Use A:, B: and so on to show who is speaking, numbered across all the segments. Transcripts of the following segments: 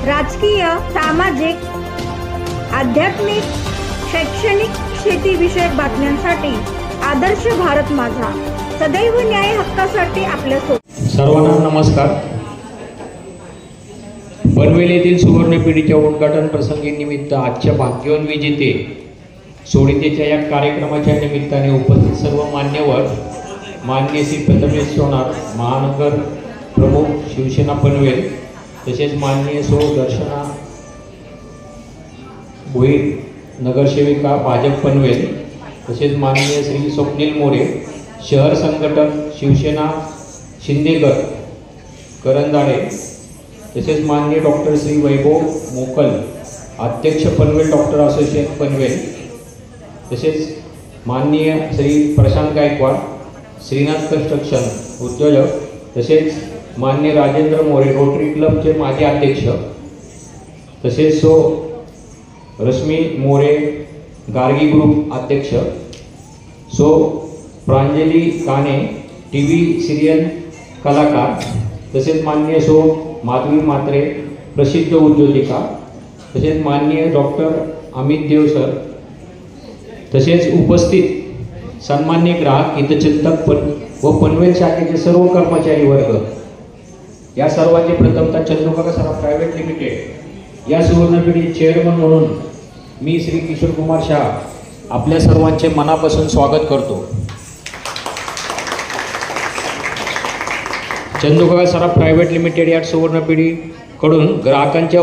A: राजकीय, सामाजिक, आध्यात्मिक, शैक्षणिक, शेतीविषयक बातम्यांसाठी आदर्श भारत माझा सदैव न्याय हक्कासाठी आपल्यासोबत.
B: सर्वांना नमस्कार. पनवेल येथील सुवर्णपिढीच्या उद्घाटन प्रसंगी निमित्त आजच्या भाग्यवान विजेते सोडतीच्या या कार्यक्रमाच्या निमित्ताने उपस्थित सर्व मान्यवर, माननीय श्री प्रथमेश सोनार महानगर प्रमुख शिवसेना पनवेल, तसेच माननीय सौ दर्शना भोईर नगरसेविका भाजप पनवेल, तसेच माननीय श्री स्वप्नील मोरे शहर संघटक शिवसेना शिंदेगड करंजाडे, तसेच माननीय डॉक्टर श्री वैभव मोकल अध्यक्ष पनवेल डॉक्टर असोसिएशन पनवेल, तसेच माननीय श्री प्रशांत गायकवाड श्रीनाथ कंस्ट्रक्शन उद्योजक, तसेच माननीय राजेंद्र मोरे रोटरी क्लबचे माजी अध्यक्ष, तसेच सो रश्मी मोरे गार्गी ग्रुप अध्यक्ष, सो प्रांजली काने टीव्ही सिरियल कलाकार, तसेच माननीय सो माधवी मात्रे प्रसिद्ध उद्योजिका, तसेच माननीय डॉक्टर अमित देव सर, तसेच उपस्थित सन्माननीय ग्राहक हितचिंतक व पनवेल शाखेचे सर्व कर्मचारी वर्ग, या सर्वांचे प्रथमतः चंदूकाका सराफ प्रायव्हेट लिमिटेड या सुवर्णपिढी चेअरमन म्हणून मी श्री किशोर कुमार शाह आपल्या सर्वांचे मनापासून स्वागत करतो. चंदूकाका सराफ प्रायव्हेट लिमिटेड या सुवर्णपिढीकडून ग्राहकांच्या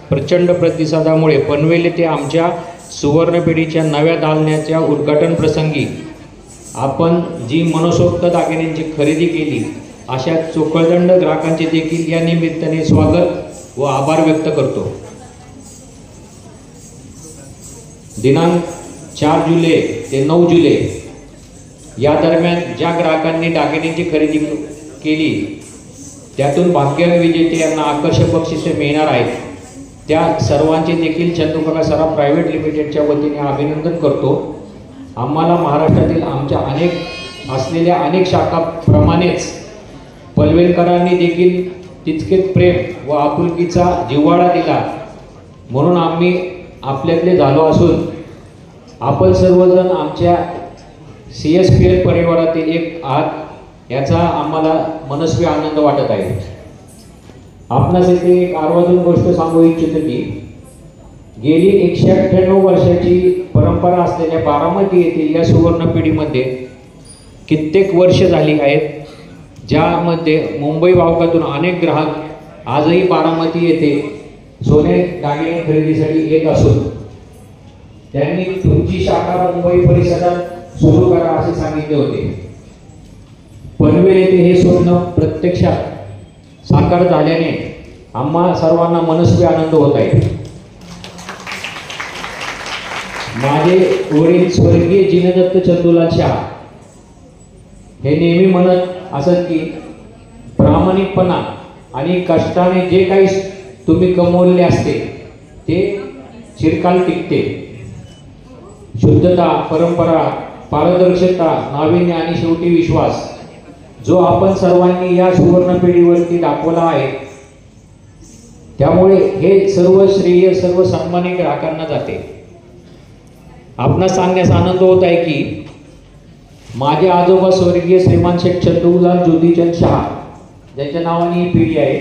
B: प्रचंड प्रतिसादामुळे पनवेल येथे आमच्या सुवर्णपिढीच्या नव्या दालन्याच्या उद्घाटन प्रसंगी आपण जी मनसोक्त दागिन्यांची खरेदी केली अशा चोखळदंड ग्राहकांचे देखील या निमित्ताने स्वागत व आभार व्यक्त करतो. दिनांक 4 जुलै ते 9 जुलै या दरम्यान ज्या ग्राहकांनी दागिन्यांची खरेदी केली त्यातून भाग्यवान विजेते यांना आकर्षक बक्षिसे मिळणार आहेत. त्या सर्वांचे देखील चंदूकाका सराफ प्रायव्हेट लिमिटेडच्या वतीने अभिनंदन करतो. आम्हाला महाराष्ट्रातील आमच्या असलेल्या अनेक शाखाप्रमाणेच पनवेलकरांनी देखील तितकेच प्रेम व आपुलकीचा जिव्हाळा दिला म्हणून आम्ही आपल्यातले झालो असून आपण सर्वजण आमच्या CSPL परिवारातील एक आहात याचा आम्हाला मनस्वी आनंद वाटत आहे. आपणास येथे एक आवर्जून गोष्ट सांगू इच्छितो की गेली 198 वर्षाची परंपरा असलेल्या बारामती येथील या सुवर्णपिढीमध्ये कित्येक वर्ष झाली आहेत, ज्यामध्ये मुंबई भागातून अनेक ग्राहक आजही बारामती येथे सोने दागिने खरेदीसाठी येत असून त्यांनी तुमची शाखा मुंबई परिसरात सुरू करा असे सांगितले होते. पनवेल येथे हे स्वप्न प्रत्यक्षात साकार झाल्याने आम्हा सर्वांना मनस्वी आनंद होत आहे. माझे वडील स्वर्गीय जिनदत्त चंदूलाल शाह हे नेहमी म्हणत असत की प्रामाणिकपणा आणि कष्टाने जे काही तुम्ही कमवलेले असते ते चिरकाल टिकते. शुद्धता, परंपरा, पारदर्शकता, नाविन्य आणि शेवटी विश्वास जो आपण सर्वांनी या सुवर्ण पिढीवरती दाखवला आहे, त्यामुळे हे सर्व श्रेय सर्व सन्मानित ग्राहकांना जाते. आपणास सांगण्यास आनंद होत आहे की माझे आजोबा स्वर्गीय श्रीमान शेख चंदूलाल ज्योतिचंद शाह ज्यांच्या नावाने ही पिढी आहे,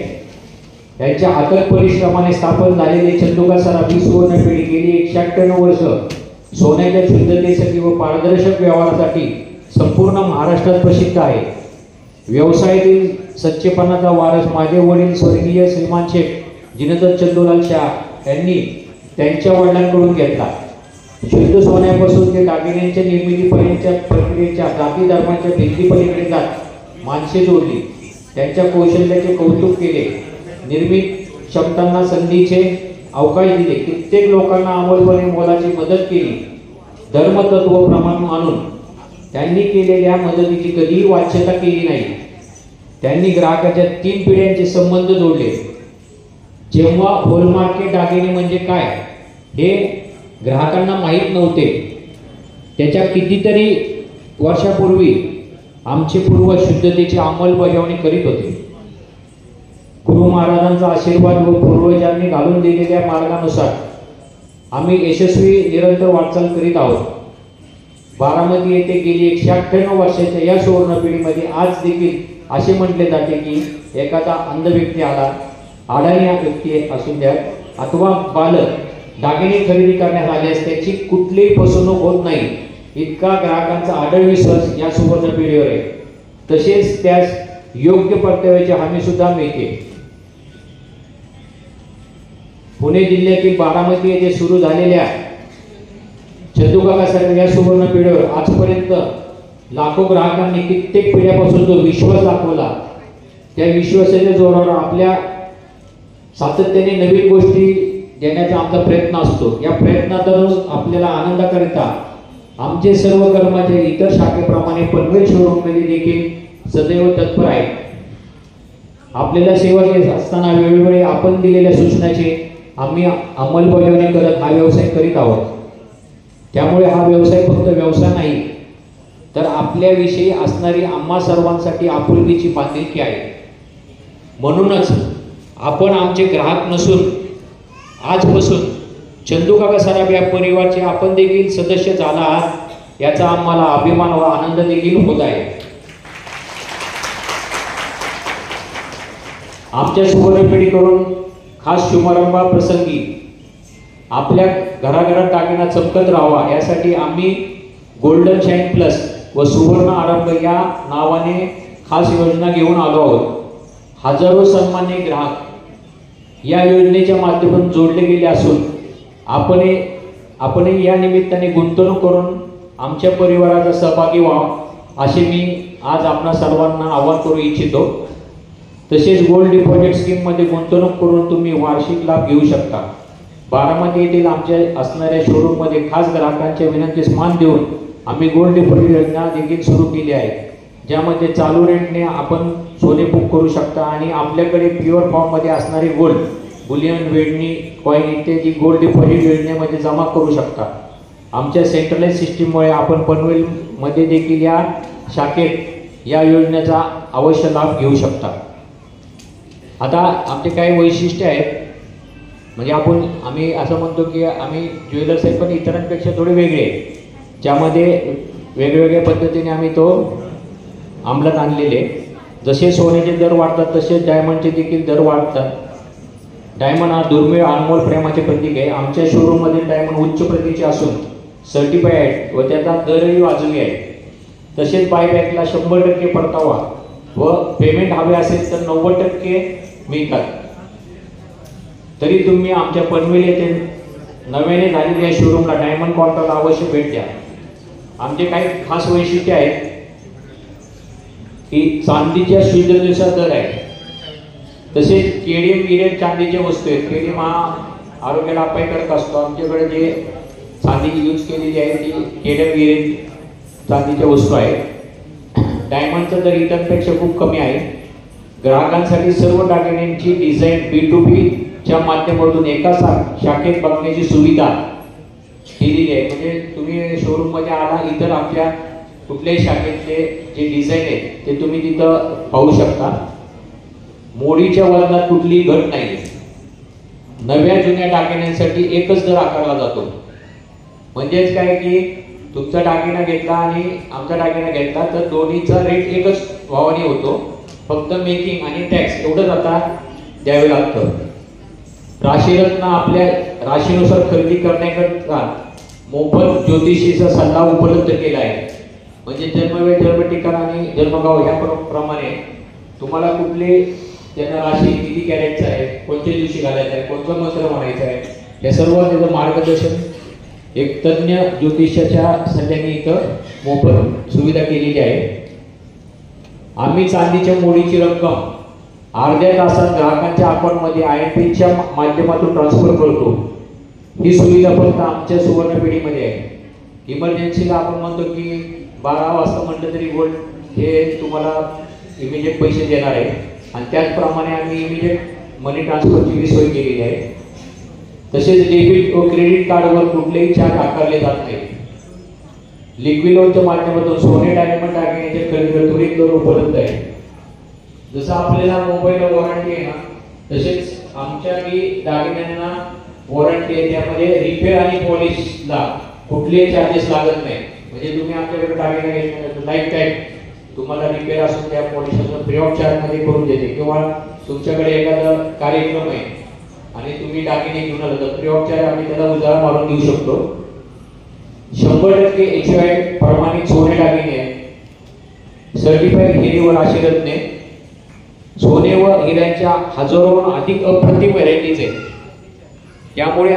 B: त्यांच्या अथक परिश्रमाने स्थापन झालेले चंदूकाका सराफ ही सुवर्ण पिढी गेली 198 वर्ष सोन्याच्या शुद्धतेसाठी व पारदर्शक व्यवहारासाठी संपूर्ण महाराष्ट्रात प्रसिद्ध आहे. व्यवसायातील सच्चेपणाचा वारस माझे वडील स्वर्गीय श्रीमान शेख जिनदत्त चंदूलाल शाह यांनी त्यांच्या वडिलांकडून घेतला. शुद्ध सोन्यापासून ते दागिन्यांच्या निर्मितीपर्यंतच्या प्रक्रियेच्या जाती धर्माच्या भिंतीपलीकडे जात माणसे जोडली, त्यांच्या कौशल्याचे कौतुक केले, निर्मित क्षमतांना संधीचे अवकाश दिले, कित्येक लोकांना अंमलबजावणी मोलाची मदत केली. धर्मतत्व प्रमाण मानून त्यांनी केलेल्या मदतीची कधीही वाच्यता केली नाही. त्यांनी ग्राहकाच्या 3 पिढ्यांचे संबंध जोडले. जेव्हा होलमार्केट दागिने म्हणजे काय हे ग्राहकांना माहीत नव्हते, त्याच्या कितीतरी वर्षापूर्वी आमचे पूर्वज शुद्धतेची अंमलबजावणी करीत होते. गुरु महाराजांचा आशीर्वाद व पूर्वजांनी घालून दिलेल्या मार्गानुसार आम्ही यशस्वी निरंतर वाटचाल करीत आहोत. बारामती येथे गेली 198 वर्षाच्या या सुवर्ण पिढीमध्ये आज देखील असे म्हटले जाते की एखादा अंध व्यक्ती आला, अडाणी व्यक्ती असून द्या अथवा बालक दागिने खरेदी करण्यास आल्यास त्याची कुठलीही फसवणूक होत नाही, इतका ग्राहकांचा आढळ विश्वास या सुवर्ण पिढीवर आहे. तसेच त्यास योग्य परताव्याची हमी सुद्धा मिळते. पुणे जिल्ह्यातील बारामती येथे सुरू झालेल्या चंदूकाकासारख्या या सुवर्ण पिढीवर आजपर्यंत लाखो ग्राहकांनी कित्येक पिढ्यापासून जो विश्वास दाखवला, त्या विश्वासाच्या जोरावर आपल्या सातत्याने नवीन गोष्टी देण्याचा आमचा प्रयत्न असतो. या प्रयत्नातून आपल्याला आनंदाकरिता आमचे सर्व कर्मचारी इतर शाखेप्रमाणे पनवेल शोरूममध्ये देखील सदैव तत्पर आहेत. आपल्याला सेवा देत असताना वेळोवेळी आपण दिलेल्या सूचनाचे आम्ही अंमलबजावणी करत हा व्यवसाय करीत आहोत. त्यामुळे हा व्यवसाय फक्त व्यवसाय नाही, तर आपल्याविषयी असणारी आम्हा सर्वांसाठी आपुलकीची बांधिलकी आहे. म्हणूनच आपण आमचे ग्राहक नसून आजपासून चंदूकाका सराफ या परिवाराचे आपण देखील सदस्य झाला आहात, याचा आम्हाला अभिमान व आनंद देखील होत आहे. आमच्या सुवर्णपिढी करून खास शुभारंभाप्रसंगी आपल्या घराघरात दागिना चमकत राहावा यासाठी आम्ही गोल्डन शाईन प्लस व सुवर्ण आरंभ या नावाने खास योजना घेऊन आलो आहोत. हजारो सन्मान्य ग्राहक या योजनेच्या माध्यमातून जोडले गेले असून आपण या निमित्ताने गुंतवणूक करून आमच्या परिवाराचा सहभागी व्हावा असे मी आज आपणा सर्वांना आवाहन करू इच्छितो. तसेच गोल्ड डिपॉझिट स्कीममध्ये गुंतवणूक करून तुम्ही वार्षिक लाभ घेऊ शकता. बारामती येथील आमच्या असणाऱ्या शोरूममध्ये खास ग्राहकांच्या विनंतीस मान देऊन आम्ही गोल्ड डिपॉझिट योजना देखील सुरू केली आहे, ज्यामध्ये चालू रेटने आपण सोने बुक करू शकता आणि आपल्याकडे प्युअर फॉर्ममध्ये असणारे गोल्ड बुलियन, वेडणी, कॉईन इत्यादी गोल्ड डिपॉझिट योजनेमध्ये जमा करू शकता. आमच्या सेंट्रलाइज सिस्टीममुळे आपण पनवेलमध्ये देखील या शाखेत या योजनेचा अवश्य लाभ घेऊ शकता. आता आमचे काही वैशिष्ट्य आहेत, म्हणजे आम्ही असं म्हणतो की आम्ही ज्वेलर्स आहे पण इतरांपेक्षा थोडे वेगळे आहे, ज्यामध्ये वेगवेगळ्या पद्धतीने आम्ही तो अंमलात आणलेले. जसे सोन्याचे दर वाढतात तसे डायमंडचे देखील दर वाढतात. डायमंड हा दुर्मिळ अनमोल प्रेमाचे प्रतीक आहे. आमच्या शोरूममध्ये डायमंड उच्च प्रतीचे असून सर्टिफाईड आहेत व त्याचा दरही वाजवी आहे. तसेच बायबॅकला 100% परतावा व पेमेंट हवे असेल तर 90% मिळतात. तरी तुम्ही आमच्या पनवेल येथे नव्याने झालेल्या शोरूमला डायमंड कॉन्ट्रॅक्टला अवश्य भेट द्या. आमचे काही खास वैशिष्ट्य आहेत की चांदीच्या शुद्धतेचा दर आहे. तसेच केडीएम चांदीच्या वस्तू आहेत. केडीएम हा आरोग्याला अपायकारक असतो. आमच्याकडे जे चांदी यूज केलेली आहे ती केडीएम चांदीच्या वस्तू आहेत. डायमंडचा दर इतरांपेक्षा खूप कमी आहे. ग्राहकांसाठी सर्व दागिन्यांची डिझाईन B2B च्या माध्यमातून एका शाखेत बघण्याची सुविधा केलेली आहे. म्हणजे तुम्ही शोरूममध्ये आला, इतर आपल्या कुठल्याही शाखेतले जे डिझाईन आहेत ते तुम्ही तिथं पाहू शकता. मोडीच्या वजनात कुठलीही घट नाही. नव्या जुन्या दागिन्यांसाठी एकच दर आकारला जातो. म्हणजेच काय की तुमचा दागिना घेतला आणि आमचा दागिना घेतला तर दोन्हीचा रेट एकच भावाने होतो. फक्त मेकिंग आणि टॅक्स एवढंच आता द्यावे लागतं. राशीरत्न आपल्या राशीनुसार खरेदी करण्याकरता मोफत ज्योतिषीचा सल्ला उपलब्ध केला आहे. म्हणजे जन्मवेळ, जन्मठिकाण आणि जन्मगाव या प्रमाणे तुम्हाला कुठले त्यांना राशी किती कॅरेटचं आहे, कोणत्या दिवशी घालायचं आहे, कोणतं मंत्र म्हणायचं आहे, हे सर्व त्याचं मार्गदर्शन एक तज्ञ ज्योतिषाच्या सल्ल्याने इथं मोफत सुविधा केलेली आहे. आम्ही चांदीच्या मोडीची रक्कम अर्ध्या तासात ग्राहकांच्या अकाउंटमध्ये IMPच्या माध्यमातून ट्रान्सफर करतो. ही सुविधा फक्त आमच्या सुवर्णपिढीमध्ये आहे. इमर्जन्सीला आपण म्हणतो की 12 वाजता म्हटलं तरी गोल्ड हे तुम्हाला इमिजिएट पैसे देणार आहे आणि त्याचप्रमाणे आम्ही इमिजिएट मनी ट्रान्सफरची सोय केलेली आहे. तसेच डेबिट व क्रेडिट कार्डवर कुठलेही चार्ज आकारले जात नाही. लिक्विड लोनच्या माध्यमातून सोने, डायमंड दागिन्याच्या खरेदीवर त्वरित लोन उपलब्ध आहे. जसं आपल्याला मोबाईलला वॉरंटी आहे ना, तसेच आमच्या मी दागिन्यांना वॉरंटी आहे, त्यामध्ये रिपेअर आणि पॉलिशला कुठलेही चार्जेस लागत नाही. म्हणजे तुम्ही आमच्याकडे दागिने घेतले लाईफ टाईम तुम्हाला रिपेअर असून त्या पॉलिश असून फ्री ऑफ चार्ज मध्ये करून देते. किंवा तुमच्याकडे एखादा कार्यक्रम आहे आणि तुम्ही दागिने घेऊन आलो तर फ्री ऑफ चार्ज आम्ही त्याला उजाळा मारून देऊ शकतो. 100% HUI प्रमाणित सोने दागिने आहे, सर्टिफाईड हिरे व राशी रत्ने, सोने व हिऱ्यांच्या हजारोहून अधिक अप्रतिम व्हरायटीज आहेत. त्यामुळे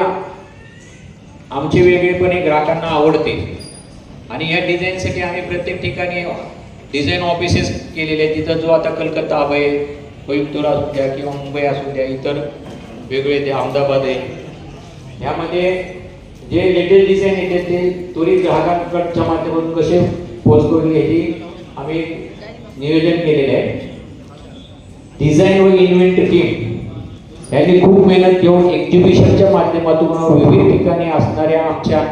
B: आमचे वेगळेपणे ग्राहकांना आवडते. आणि या डिझाईनसाठी आम्ही प्रत्येक ठिकाणी डिझाईन ऑफिसेस केलेले आहेत. तिथं जो आता कलकत्ता आहे, कोईम्बतूर असू द्या किंवा मुंबई असू द्या, इतर वेगळे ते अहमदाबाद आहे, यामध्ये जे लेटेस्ट डिझाईन येते ते त्वरित ग्राहकांकडच्या माध्यमातून कसे पोच करून घ्यायची आम्ही नियोजन केलेले आहे. डिझाईन व इन्व्हेंटरी टीम यांनी खूप मेहनत घेऊन एक्झिबिशनच्या माध्यमातून विविध ठिकाणी असणाऱ्या आमच्या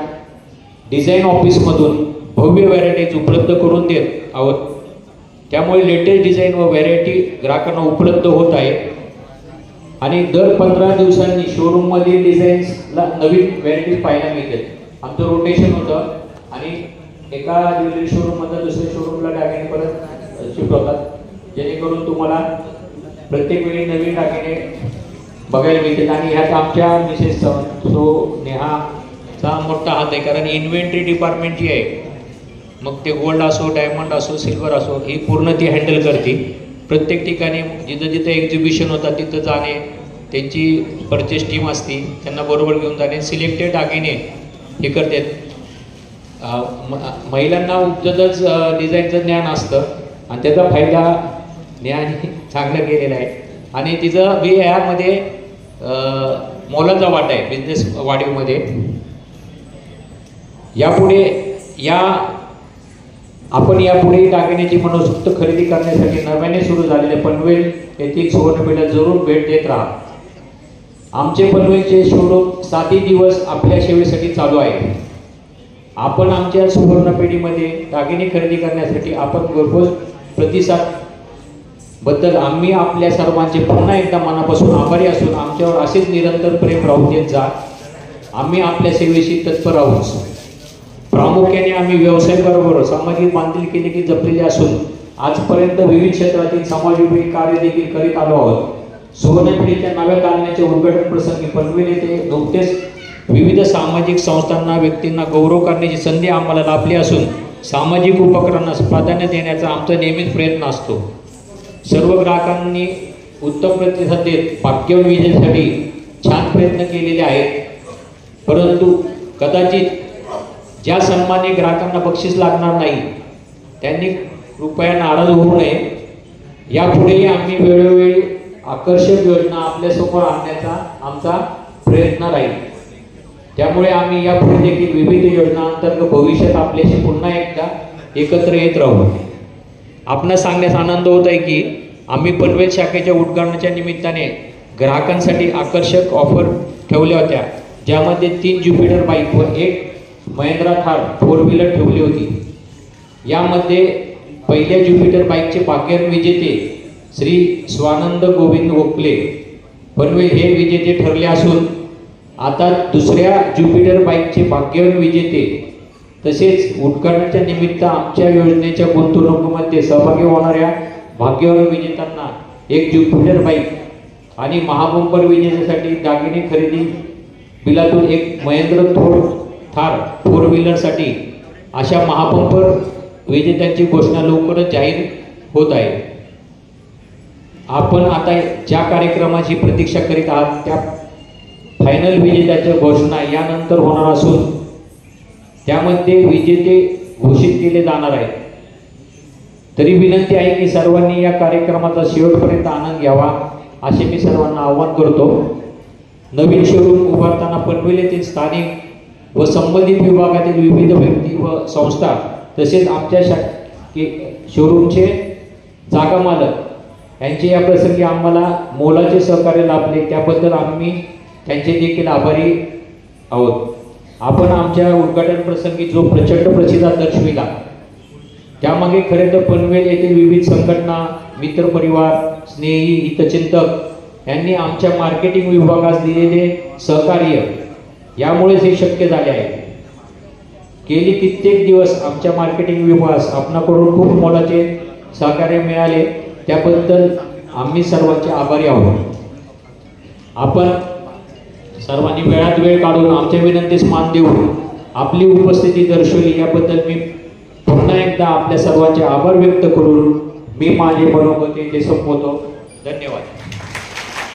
B: डिझाईन ऑफिसमधून भव्य व्हरायटीज उपलब्ध करून देत आहोत. त्यामुळे लेटेस्ट डिझाईन व व्हरायटी ग्राहकांना उपलब्ध होत आहे. आणि दर 15 दिवसांनी शोरूम मधील डिझाईन्सला नवीन व्हरायटी पाहायला मिळते. आमचं रोटेशन होतं आणि एका ज्वेलरी शोरूम मधून दुसऱ्या शोरूमला दागिने परत शिफ्ट होतात, जेणेकरून तुम्हाला प्रत्येक वेळी नवीन दागिने बघायला मिळतात. आणि ह्यात आमच्या मिसेस नेहाचा मोठा हात आहे, कारण इन्व्हेंटरी डिपार्टमेंट जी आहे, मग ते गोल्ड असो, डायमंड असो, सिल्वर असो, ही पूर्ण ती हँडल करते. प्रत्येक ठिकाणी जिथं जिथं एक्झिबिशन होतात तिथं जाणे, त्यांची परचेस टीम असते, त्यांना बरोबर घेऊन जाणे, सिलेक्टेड दागिने हे करतात. महिलांना उपजतच डिझाईनचं ज्ञान असतं आणि त्याचा फायदा नेहाने चांगला केलेला आहे. आणि तिचं बी यामध्ये मोलाचा वाटा आहे बिझनेस वाढीमध्ये. आपण यापुढे दागिन्याची मनसोक्त खरेदी करण्यासाठी नव्याने सुरू झालेले पनवेल येथील सुवर्णपेठेला जरूर भेट देत राहा. आमचे पनवेलचे शोरूम 7 दिवस आपल्या सेवेसाठी चालू आहे. आपण आमच्या सुवर्णपेठेमध्ये दागिने खरेदी करण्यासाठी आपण भरपूर प्रतिसाद बद्दल आम्ही आपल्या सर्वांचे पुन्हा एकदा मनापासून आभारी असून आमच्यावर असेच निरंतर प्रेम राहू देत जा. आम्ही आपल्या सेवेशी तत्पर आहोत. प्रामुख्याने आम्ही व्यवसायाबरोबर सामाजिक बांधिलकी देखील जपलेली असून आजपर्यंत विविध क्षेत्रातील समाजोपयोगी कार्य देखील करीत आलो आहोत. सुवर्णपेठेच्या नव्या दालनाच्या उद्घाटन प्रसंगी पनवेल येथे नुकतेच विविध सामाजिक संस्थांना व्यक्तींना गौरव करण्याची संधी आम्हाला लाभली असून सामाजिक उपक्रमांना प्राधान्य देण्याचा आमचा नेहमीच प्रयत्न असतो. सर्व ग्राहकांनी उत्तम प्रतिसाद देत भाग्यवान विजेसाठी छान प्रयत्न केलेले आहेत. परंतु कदाचित ज्या सन्मानी ग्राहकांना बक्षीस लागणार नाही त्यांनी कृपया नाराज होऊ नये. यापुढेही आम्ही वेळोवेळी आकर्षक योजना आपल्यासमोर आणण्याचा आमचा प्रयत्न राहील. त्यामुळे आम्ही यापुढे देखील विविध योजना अंतर्गत भविष्यात आपल्याशी पुन्हा एकदा एकत्र येत राहू. आपणास सांगण्यास आनंद होत आहे की आम्ही पनवेल शाखेच्या उद्घाटनाच्या निमित्ताने ग्राहकांसाठी आकर्षक ऑफर ठेवल्या होत्या, ज्यामध्ये 3 ज्युपिटर बाईक व 1 महिंद्रा थार 4 व्हीलर ठेवली होती. यामध्ये पहिल्या ज्युपिटर बाईकचे भाग्यवान विजेते श्री स्वानंद गोविंद वोकले पनवेल हे विजेते ठरले असून आता दुसऱ्या ज्युपिटर बाईकचे भाग्यवान विजेते तसेच उद्घाटनाच्या निमित्त आमच्या योजनेच्या गुंतवणुकीमध्ये सहभागी होणाऱ्या भाग्यवान विजेत्यांना 1 ज्युपिटर बाईक आणि महाबंपर विजेतेसाठी दागिने खरेदी बिलातून 1 महिंद्रा थार 4 व्हीलरसाठी अशा महाबंपर विजेत्यांची घोषणा लवकरच जाहीर होत आहे. आपण आता ज्या कार्यक्रमाची प्रतीक्षा करीत आहात त्या फायनल विजेत्याच्या घोषणा यानंतर होणार असून त्यामध्ये विजेते घोषित केले जाणार आहेत. तरी विनंती आहे की सर्वांनी या कार्यक्रमाचा शेवटपर्यंत आनंद घ्यावा असे मी सर्वांना आवाहन करतो. नवीन शोरूम उभारताना पनवेल येथील स्थानिक व संबंधित विभागातील विविध व्यक्ती व संस्था तसेच आमच्या शोरूमचे जागा मालक यांचे या प्रसंगी आम्हाला मोलाचे सहकार्य लाभले, त्याबद्दल आम्ही त्यांचे देखील आभारी आहोत. आपण आमच्या उद्घाटन प्रसंगी जो प्रचंड प्रतिसाद दर्शविला त्यामागे खरे तर पनवेल येथील विविध संघटना, मित्रपरिवार, स्नेही, हितचिंतक यांनी आमच्या मार्केटिंग विभागास दिलेले सहकार्य, यामुळेच हे शक्य झाले आहे. गेली कित्येक दिवस आमच्या मार्केटिंग विभागास आपणाकडून खूप मोलाचे सहकार्य मिळाले, त्याबद्दल आम्ही सर्वांचे आभारी आहोत. आपण सर्वांनी वेळात वेळ काढून आमच्या विनंतीस मान देऊन आपली उपस्थिती दर्शवली, याबद्दल मी पुन्हा एकदा आपल्या सर्वांचे आभार व्यक्त करून मी माझे मनोगत येथे संपवतो. धन्यवाद.